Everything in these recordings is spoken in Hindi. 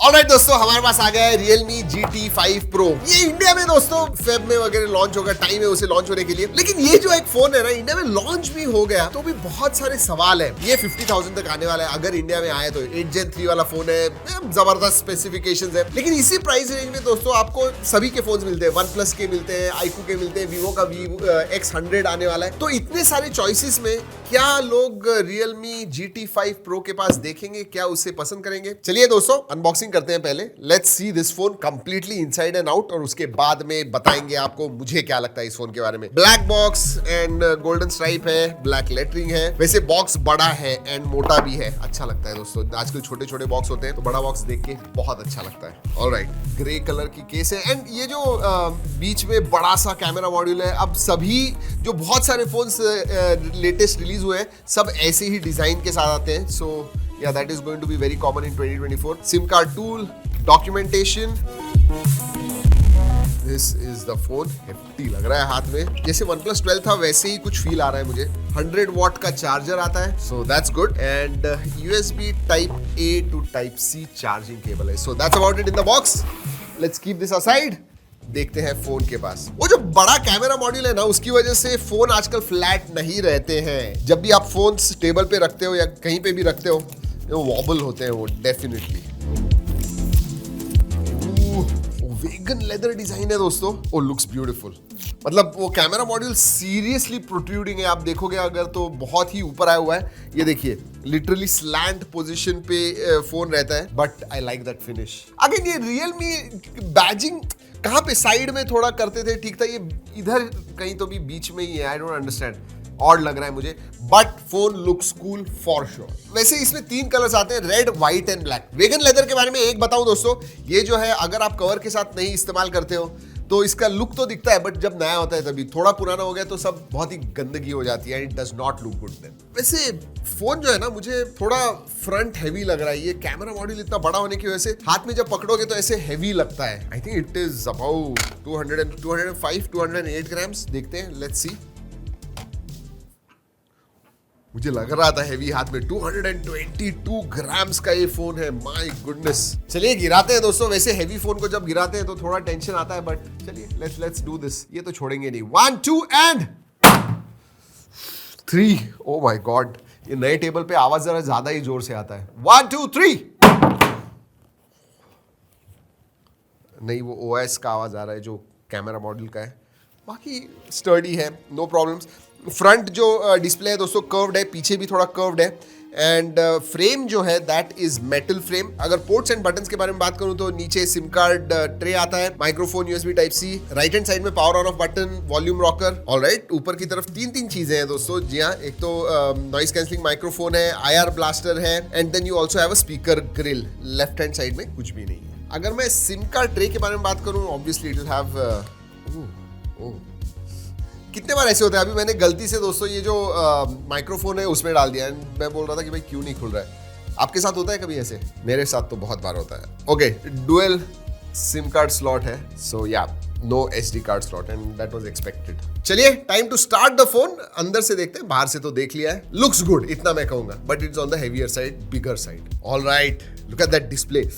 ऑलराइट दोस्तों, हमारे पास आ गया है Realme GT5 Pro। ये इंडिया में दोस्तों फेब में वगैरह लॉन्च होगा, टाइम है उसे लॉन्च होने के लिए। लेकिन ये जो एक फोन है ना, इंडिया में लॉन्च भी हो गया तो भी बहुत सारे सवाल है। ये 50,000 तक आने वाला है अगर इंडिया में आए तो। 8 Gen 3 वाला फोन है, जबरदस्त स्पेसिफिकेशंस है। लेकिन इसी प्राइस रेंज में दोस्तों आपको सभी के फोन मिलते हैं। OnePlus के मिलते हैं, iQOO के मिलते हैं, Vivo का X100 आने वाला है। तो इतने सारे चॉइसेस में क्या लोग Realme GT5 Pro के पास देखेंगे, क्या उसे पसंद करेंगे? चलिए दोस्तों अनबॉक्सिंग करते हैं पहले। Let's see this phone completely inside and out, और उसके बाद में बताएंगे आपको मुझे क्या लगता है इस फोन के बारे में। Black box and golden stripe है, ब्लैक लेटरिंग है। वैसे बॉक्स बड़ा है एंड मोटा भी है, अच्छा लगता है दोस्तों। आजकल छोटे छोटे बॉक्स होते हैं तो बड़ा बॉक्स देख के बहुत अच्छा लगता है। ऑलराइट, ग्रे कलर की केस है एंड ये जो बीच में बड़ा सा कैमरा मॉड्यूल है। अब सभी जो बहुत सारे फोन्स लेटेस्ट रिलीज हुए हैं सब ऐसे ही डिजाइन के साथ आते हैं। सो yeah, that is going to be very common in 2024. SIM card tool, documentation. This is the phone. hefty लग रहा है हाथ में, जैसे OnePlus 12 था वैसे ही कुछ फील आ रहा है मुझे। 100 वॉट का चार्जर आता है, so that's good. And USB Type A to Type C charging cable है। So that's about it in the box. Let's keep this aside. देखते हैं फोन के पास। वो जो बड़ा कैमरा मॉड्यूल है ना, उसकी वजह से फोन आजकल फ्लैट नहीं रहते हैं। जब भी आप फोन टेबल पे रखते हो या कहीं पे भी रखते हो, वो वॉबल होते हैं वो डेफिनेटली। वेगन लेदर डिजाइन है दोस्तों, वो लुक्स ब्यूटीफुल। मतलब वो कैमरा मॉड्यूल सीरियसली प्रोट्रूडिंग है, आप देखोगे अगर तो बहुत ही ऊपर आया हुआ है। ये देखिए लिटरली स्लैंट पोजीशन पे फोन रहता है, but I like that finish. Again ये Realme बैजिंग कहाँ पे साइड में थोड़ा करते थे, ठीक था। ये इधर कहीं तो भी बीच में ही है, आई डोंट अंडरस्टैंड, ऑड लग रहा है मुझे। But phone looks cool for sure. वैसे इसमें 3 कलर्स आते हैं, red, white and black. Vegan leather के बारे में एक बताऊं दोस्तों, ये जो है अगर आप कवर के साथ नहीं इस्तेमाल करते हो तो इसका लुक तो दिखता है, बट जब नया होता है तभी। थोड़ा पुराना हो गया तो सब बहुत ही गंदगी हो जाती है, it does not look good then. वैसे फोन जो है ना, मुझे थोड़ा फ्रंट हैवी लग रहा है। ये कैमरा मॉड्यूल इतना बड़ा होने की वजह से हाथ में जब पकड़ोगे तो ऐसे हैवी लगता है। आई think it is about 208 grams. देखते हैं, लेट्स सी। मुझे लग रहा था हेवी हाथ में। 222 ग्राम्स का ये फोन है, माय गुडनेस। चलिए गिराते हैं दोस्तों। वैसे हेवी फोन को जब गिराते हैं तो थोड़ा टेंशन आता है, बट चलिए लेट्स डू दिस। ये तो छोड़ेंगे नहीं। 1 2 एंड 3। ओ माय गॉड, ये नए टेबल पे आवाज जरा ज्यादा ही जोर से आता है। 1 2 3। नहीं, वो OS का आवाज आ रहा है जो कैमरा मॉड्यूल का है। बाकी स्टर्डी है, नो प्रॉब्लम्स। फ्रंट जो डिस्प्ले है दोस्तों कर्व्ड है, पीछे भी थोड़ा कर्व्ड है। एंड फ्रेम जो है दैट इज मेटल फ्रेम। अगर पोर्ट्स एंड बटन्स के बारे में बात करूं तो नीचे सिम कार्ड ट्रे आता है, microphone USB Type C, right hand side में power on off button, volume rocker. Alright, ऊपर की तरफ 3 चीजें हैं दोस्तों। जी हाँ, एक तो नॉइस कैंसलिंग माइक्रोफोन है, IR ब्लास्टर है, and then you also have a speaker grill. Left hand side में कुछ भी नहीं है। अगर मैं सिम कार्ड ट्रे के बारे में बात करूं, ऑब्वियसली इट विल हैव कितने बार ऐसे होता है। अभी मैंने गलती से दोस्तों ये जो माइक्रोफोन है उसमें डाल दिया, एंड मैं बोल रहा था कि भाई क्यों नहीं खुल रहा है। आपके साथ होता है कभी ऐसे? मेरे साथ तो बहुत बार होता है। Okay, dual sim card slot है, सो या no SD card slot, and that was expected. चलिए time to start the phone. अंदर से देखते हैं, बाहर से तो देख लिया है। लुक्स गुड, इतना मैं कहूंगा, but it's on the heavier side, bigger side. Alright, look at that display.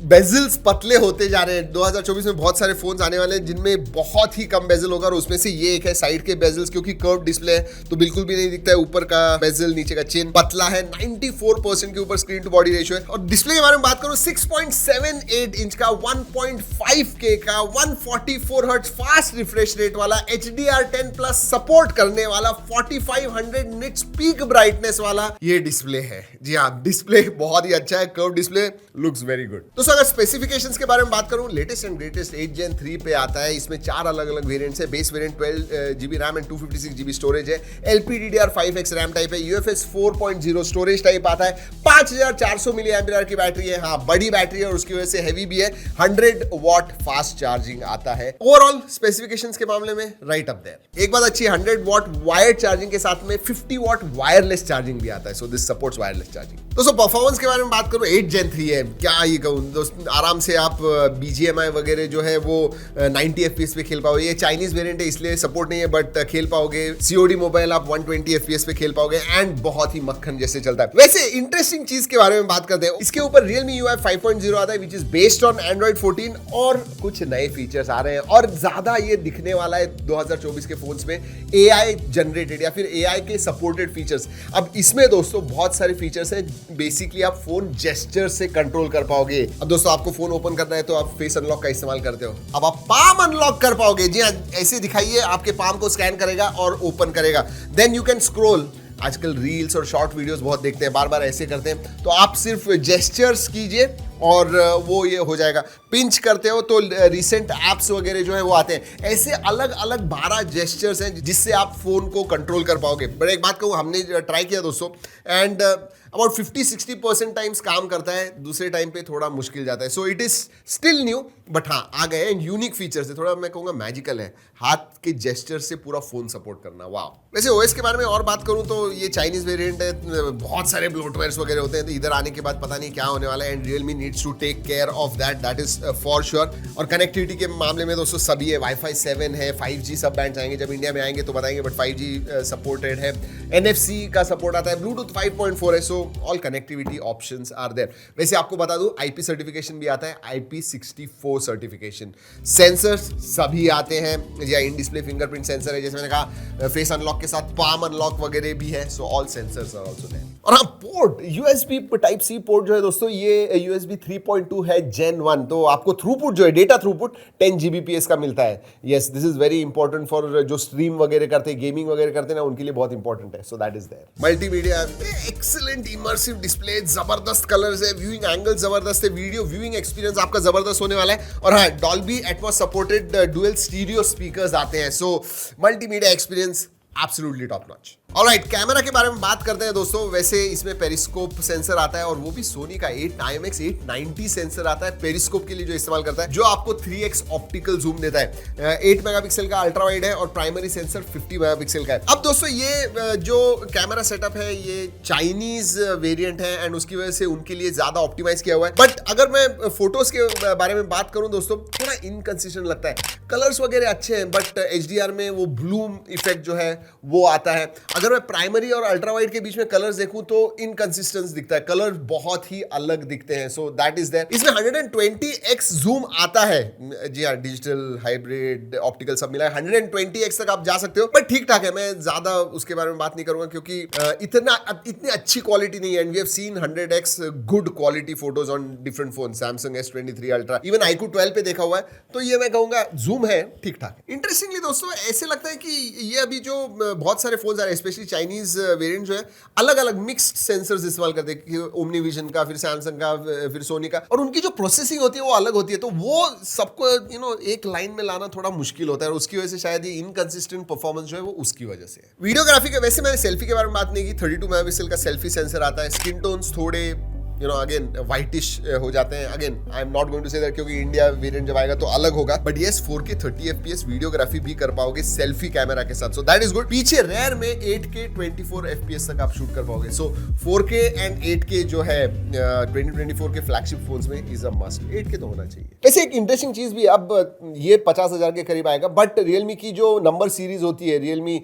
Bezels पतले होते जा रहे हैं। 2024 में बहुत सारे फोन्स आने वाले हैं जिनमें बहुत ही कम बेजल होगा, और उसमें से ये एक है। साइड के बेजल्स क्योंकि कर्व डिस्प्ले है तो बिल्कुल भी नहीं दिखता है। ऊपर का बेजल, नीचे का चिन पतला है। 94% के ऊपर स्क्रीन टू बॉडी रेशियो है। और डिस्प्ले के बारे में बात करूं, 6.78 इंच का 1.5K का 144 हर्ट्ज फास्ट रिफ्रेश रेट वाला HDR10+ सपोर्ट करने वाला 4500 निट्स पीक ब्राइटनेस वाला ये डिस्प्ले है। जी हाँ, डिस्प्ले बहुत ही अच्छा है, curve display, looks very good. अगर स्पेसिफिकेशंस के बारे में बात करूं, लेटेस्ट एंड ग्रेटेस्ट 8 Gen 3 पे आता है। इसमें 4 अलग अलग वेरिएंट्स है। Base variant 12GB RAM and 256GB storage है। LPDDR5X रैम टाइप है। UFS 4.0 स्टोरेज टाइप आता है। 5400 mAh की बैटरी है। हाँ, बड़ी बैटरी है और उसकी वजह से हैवी भी है। 100 वॉट फास्ट चार्जिंग आता है। ओवरऑल स्पेसिफिकेशंस के मामले में राइट अप देयर। एक बात अच्छी, 100 वॉट वायर्ड चार्जिंग के साथ में 50 वॉट वायरलेस चार्जिंग भी आता है। So this supports wireless charging. दोस्तों परफॉर्मेंस के बारे में बात करूं, 8 Gen 3 है, क्या ये कहूं, तो दोस्त आराम से आप BGMI वगैरह जो है वो 90 FPS पे खेल पाओगे। ये चाइनीज वेरिएंट है इसलिए सपोर्ट नहीं है, बट खेल पाओगे। COD मोबाइल आप 120 FPS पे खेल पाओगे एंड बहुत ही मक्खन जैसे चलता है। वैसे इंटरेस्टिंग चीज के बारे में बात करते हैं, इसके ऊपर Realme UI 5.0 आता है which is based on Android 14 और कुछ नए फीचर्स आ रहे हैं और ज्यादा ये दिखने वाला है 2024 के फोन्स में AI जनरेटेड या फिर AI के सपोर्टेड फीचर्स। अब इसमें दोस्तों बहुत सारे फीचर्स हैं, बेसिकली आप फोन जेस्चर से कंट्रोल कर पाओगे। अब दोस्तों आपको फोन ओपन करना है तो आप फेस अनलॉक का इस्तेमाल करते हो, अब आप पाम अनलॉक कर पाओगे। जी हाँ, ऐसे दिखाइए, आपके पाम को स्कैन करेगा और ओपन करेगा। Then you can scroll. आजकल रील्स और शॉर्ट वीडियोस बहुत देखते हैं, बार बार ऐसे करते हैं, तो आप सिर्फ जेस्चर्स कीजिए और वो ये हो जाएगा। पिंच करते हो तो रिसेंट एप्स वगैरह जो है वो आते हैं। ऐसे अलग अलग 12 जेस्चर्स हैं जिससे आप फोन को कंट्रोल कर पाओगे। बट एक बात कहूँ, हमने ट्राई किया दोस्तों एंड अबाउट 50-60% टाइम्स काम करता है, दूसरे टाइम पे थोड़ा मुश्किल जाता है। So it is still new, but हाँ आ गए एंड यूनिक फीचर्स है, थोड़ा मैं कहूँगा मैजिकल है। हाथ के जेस्चर से पूरा फोन सपोर्ट करना, वाह। वैसे OS के बारे में और बात करूँ तो ये चाइनीज वेरिएंट है, बहुत सारे ब्लोटवेयर्स वगैरह होते हैं, तो इधर आने के बाद पता नहीं क्या होने वाला है and Realme needs to take care of that is for sure. और कनेक्टिविटी के मामले में दोस्तों सभी है, Wi-Fi 7 है, 5G सब बैंड आएंगे, जब इंडिया में आएंगे तो बताएंगे, बट 5G सपोर्टेड है, NFC का सपोर्ट आता है, Bluetooth 5.4 है, so all connectivity options are there. वैसे आपको बता दूं IP सर्टिफिकेशन भी आता है, IP64 सर्टिफिकेशन। सेंसर्स सभी आते हैं, या इन डिस्प्ले फिंगरप्रिंट सेंसर है, जैसे मैंने कहा फेस अनलॉक के साथ पाम अनलॉक वगैरह भी है, so all sensors are also there. और हाँ, पोर्ट USB Type-C पोर्ट जो है दोस्तों, ये USB 3.2 है Gen 1, तो आपको थ्रूपुट जो है, डेटा थ्रूपुट 10 Gbps का मिलता है। Yes, this is very important for जो स्ट्रीम वगैरह करते हैं, गेमिंग वगैरह करते हैं ना, उनके लिए बहुत इंपॉर्टेंट है, so that is there. Multimedia excellent immersive display, जबरदस्त कलर्स है, व्यूइंग एंगल जबरदस्त है, वीडियो व्यूइंग एक्सपीरियंस आपका जबरदस्त होने वाला है। और हाँ, Dolby Atmos supported dual stereo speakers आते हैं, so multimedia experience absolutely top notch. Alright, camera के बारे में बात करते हैं दोस्तों। वैसे इसमें पेरिस्कोप सेंसर आता है और वो भी सोनी का IMX 890 सेंसर आता है पेरिस्कोप के लिए, जो इस्तेमाल करता है, जो आपको 3x ऑप्टिकल जूम देता है। 8 मेगापिक्सल का अल्ट्रा वाइड है और प्राइमरी सेंसर 50 मेगापिक्सल का है। अब दोस्तों ये जो कैमरा सेटअप है ये चाइनीज वेरिएंट है एंड उसकी वजह से उनके लिए ज्यादा ऑप्टिमाइज किया हुआ है। बट अगर मैं फोटोज के बारे में बात करूं दोस्तों, थोड़ा इनकंसिस्टेंट लगता है। कलर्स वगैरह अच्छे हैं बट HDR में वो ब्लूम इफेक्ट जो है वो आता है। अगर मैं प्राइमरी और अल्ट्रा वाइड के बीच में कलर्स देखूं तो इनकंसिस्टेंस दिखता है, कलर बहुत ही अलग दिखते हैं, सो दैट इज देयर। इसमें 120x जूम आता है, जी हाँ, डिजिटल हाइब्रिड ऑप्टिकल सब मिला है, 120x तक आप जा सकते हो, बट ठीक ठाक है। मैं ज्यादा उसके बारे में बात नहीं करूंगा क्योंकि इतनी अच्छी क्वालिटी नहीं है and we have seen 100x good quality photos on different phone, Samsung S23 ultra, even iQOO 12 पे देखा हुआ है, तो ये मैं कहूंगा जूम है ठीक ठाक। इंटरेस्टिंगली दोस्तों ऐसे लगता है कि ये अभी जो बहुत सारे फोन आ रहे हैं, स्पेशली चाइनीज वेरिएंट जो है, अलग अलग मिक्स्ड सेंसर्स इस्तेमाल करते हैं, ओमनी विजन का, फिर सैमसंग का, फिर सोनी का, और उनकी जो प्रोसेसिंग होती है वो अलग होती है, तो वो सबको एक लाइन में लाना थोड़ा मुश्किल होता है और उसकी वजह से शायद ये इनकंसिस्टेंट परफॉर्मेंस जो है वो उसकी वजह से है। वीडियोग्राफी के वैसे मैंने सेल्फी के बारे में बात नहीं की, 32 मेगापिक्सल का सेल्फी सेंसर आता है, स्किन टोन्स थोड़े अगेन व्हाइटिश हो जाते हैं। Again I am not going to say that क्योंकि इंडिया वेरिएंट जब आएगा तो अलग होगा, but yes 4K 30 FPS videography भी कर पाओगे सेल्फी कैमरा के साथ, सो दैट इज गुड। पीछे रेयर में 8K 24 FPS तक आप शूट कर पाओगे, सो 4K एंड 8K जो है 2024 के फ्लैगशिप फोन्स में इज अ मस्ट, 8K तो होना चाहिए। वैसे एक इंटरेस्टिंग चीज भी, अब ये 50,000 के करीब आएगा, बट रियलमी की जो नंबर सीरीज होती है, रियलमी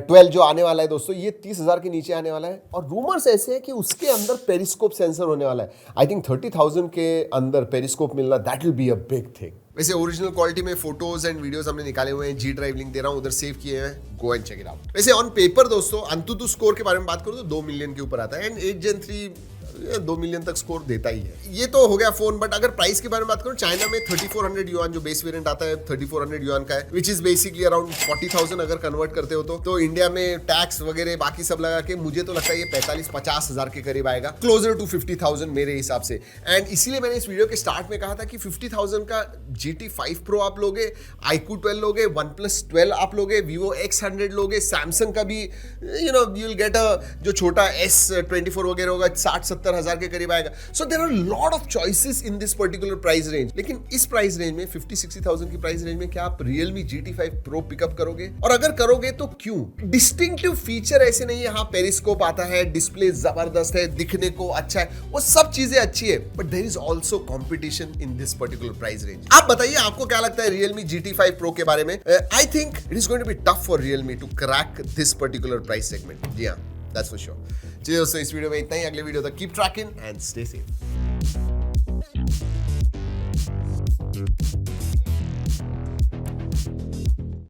12 जो आने वाला है दोस्तों, ये 30,000 के नीचे आने वाला है और रूमर्स ऐसे है कि उसके अंदर पेरिस्कोप सेंसर होने वाला है। आई थिंक 30,000 के अंदर पेरिस्कोप मिलना, that will be a big thing. वैसे ओरिजिनल क्वालिटी में फोटोज एंड वीडियोस हमने निकाले हुए हैं, G ड्राइव लिंक दे रहा हूं, उधर सेव किए हैं, go and check it out. वैसे ऑन पेपर दोस्तों अंतुतु स्कोर के बारे में बात करूं तो 2 मिलियन के ऊपर आता है एंड 8 Gen 3 2 मिलियन तक स्कोर देता ही है। ये तो हो गया फोन, बट अगर प्राइस के बारे में बात करूं, चाइना में 3400 युआन जो बेस वेरिएंट आता है 3400 युआन का है, विच इज बेसिकली अराउंड 40,000 अगर कन्वर्ट करते हो तो इंडिया में टैक्स वगैरह बाकी सब लगा के मुझे तो लगता है ये 45-50 हजार के करीब आएगा, क्लोजर टू 50,000 मेरे हिसाब से। एंड इसीलिए मैंने इस वीडियो के स्टार्ट में कहा था कि 50,000 का GT 5 Pro आप लोगे, iQOO 12 लोगे, OnePlus 12 आप लोगे, Vivo X100 लोगे, सैमसंग का भी यू विल गेट अ जो छोटा S24 वगैरह होगा 60-70 70,000 के करीब आएगा. So there are lot of choices in this particular price range. लेकिन इस प्राइस रेंज में 50-60,000 की प्राइस रेंज में क्या आप Realme GT5 Pro पिकअप करोगे? और अगर करोगे तो क्यों? डिस्टिंक्टिव फीचर ऐसे नहीं है, हाँ पेरिस्कोप आता है, डिस्प्ले जबरदस्त है, दिखने को अच्छा है, वो सब चीजें अच्छी है, but there is also competition in this particular price range. आप बताइए आपको क्या लगता है Realme GT5 Pro के बारे में? I think it is going to be tough for Realme to crack this particular price segment. जी हाँ, दैट्स फॉर श्योर. चलिए दोस्तों, इस वीडियो में इतना ही. अगले वीडियो तक keep trekking and stay safe.